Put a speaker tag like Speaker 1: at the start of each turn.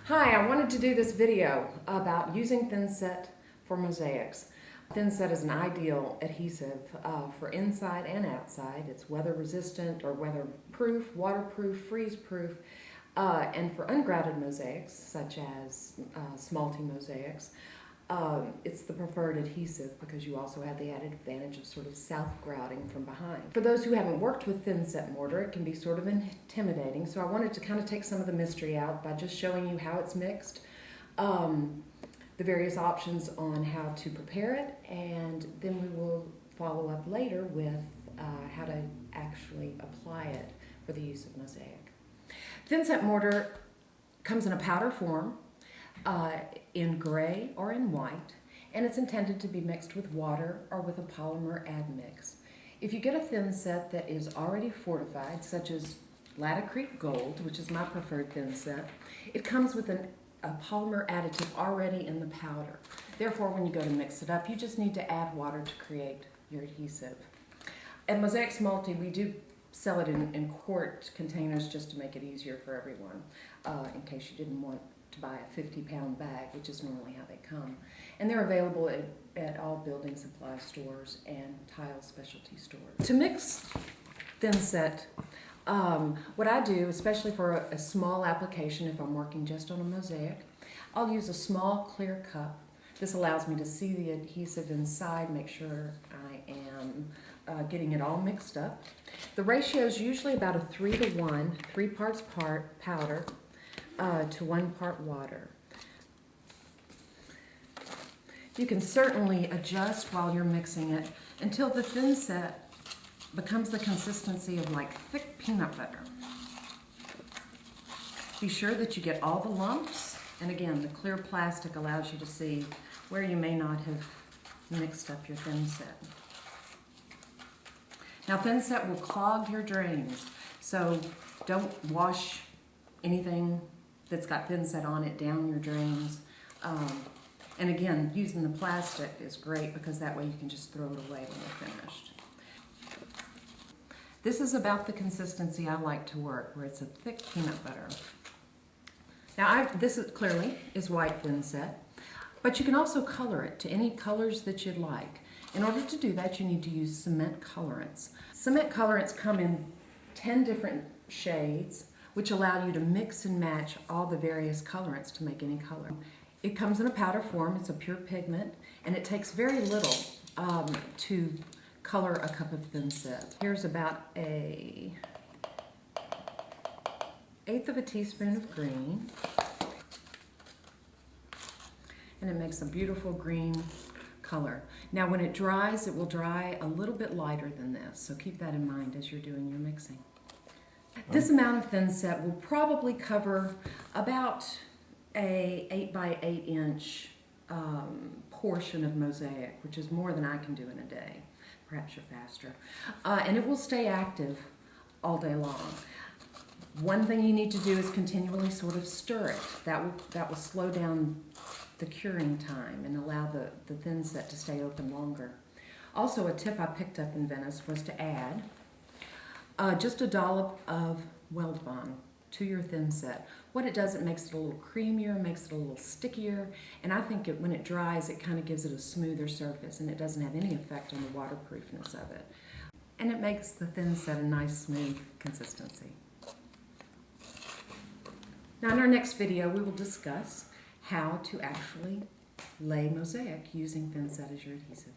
Speaker 1: Hi, I wanted to do this video about using Thinset for mosaics. Thinset is an ideal adhesive for inside and outside. It's weather resistant or weatherproof, waterproof, freeze proof, and for ungrouted mosaics such as Smalti Mosaics, it's the preferred adhesive because you also have the added advantage of sort of self-grouting from behind. For those who haven't worked with Thinset mortar, it can be sort of intimidating, so I wanted to kind of take some of the mystery out by just showing you how it's mixed, the various options on how to prepare it, and then we will follow up later with how to actually apply it for the use of mosaic. Thinset mortar comes in a powder form, in gray or in white, and it's intended to be mixed with water or with a polymer admix. If you get a Thinset that is already fortified, such as Creek Gold, which is my preferred Thinset, it comes with a polymer additive already in the powder. Therefore, when you go to mix it up, you just need to add water to create your adhesive. At Mosaic Smalti, we do sell it in quart containers just to make it easier for everyone, in case you didn't want to buy a 50-pound bag, which is normally how they come. And they're available at all building supply stores and tile specialty stores. To mix Thinset, what I do, especially for a small application, if I'm working just on a mosaic, I'll use a small clear cup. This allows me to see the adhesive inside, make sure I am getting it all mixed up. The ratio is usually about a 3-to-1, 3 parts powder to 1 part water. You can certainly adjust while you're mixing it until the Thinset becomes the consistency of like thick peanut butter. Be sure that you get all the lumps, and again, the clear plastic allows you to see where you may not have mixed up your Thinset. Now, Thinset will clog your drains, so don't wash anything that's got Thinset on it down your drains. And again, using the plastic is great because that way you can just throw it away when you're finished. This is about the consistency I like to work, where it's a thick peanut butter. Now, this clearly is white Thinset, but you can also color it to any colors that you'd like. In order to do that, you need to use cement colorants. Cement colorants come in 10 different shades, which allow you to mix and match all the various colorants to make any color. It comes in a powder form, it's a pure pigment, and it takes very little to color a cup of Thinset. Here's about an 1/8 of a teaspoon of green, and it makes a beautiful green color. Now when it dries, it will dry a little bit lighter than this, so keep that in mind as you're doing your mixing. This amount of Thinset will probably cover about a 8-by-8 inch portion of mosaic, which is more than I can do in a day. Perhaps you're faster. And it will stay active all day long. One thing you need to do is continually sort of stir it. That will slow down the curing time and allow the Thinset to stay open longer. Also, a tip I picked up in Venice was to add just a dollop of Weld Bond to your Thinset. What it does, it makes it a little creamier, makes it a little stickier, and I think when it dries, it kind of gives it a smoother surface, and it doesn't have any effect on the waterproofness of it. And it makes the Thinset a nice, smooth consistency. Now, in our next video, we will discuss how to actually lay mosaic using Thinset as your adhesive.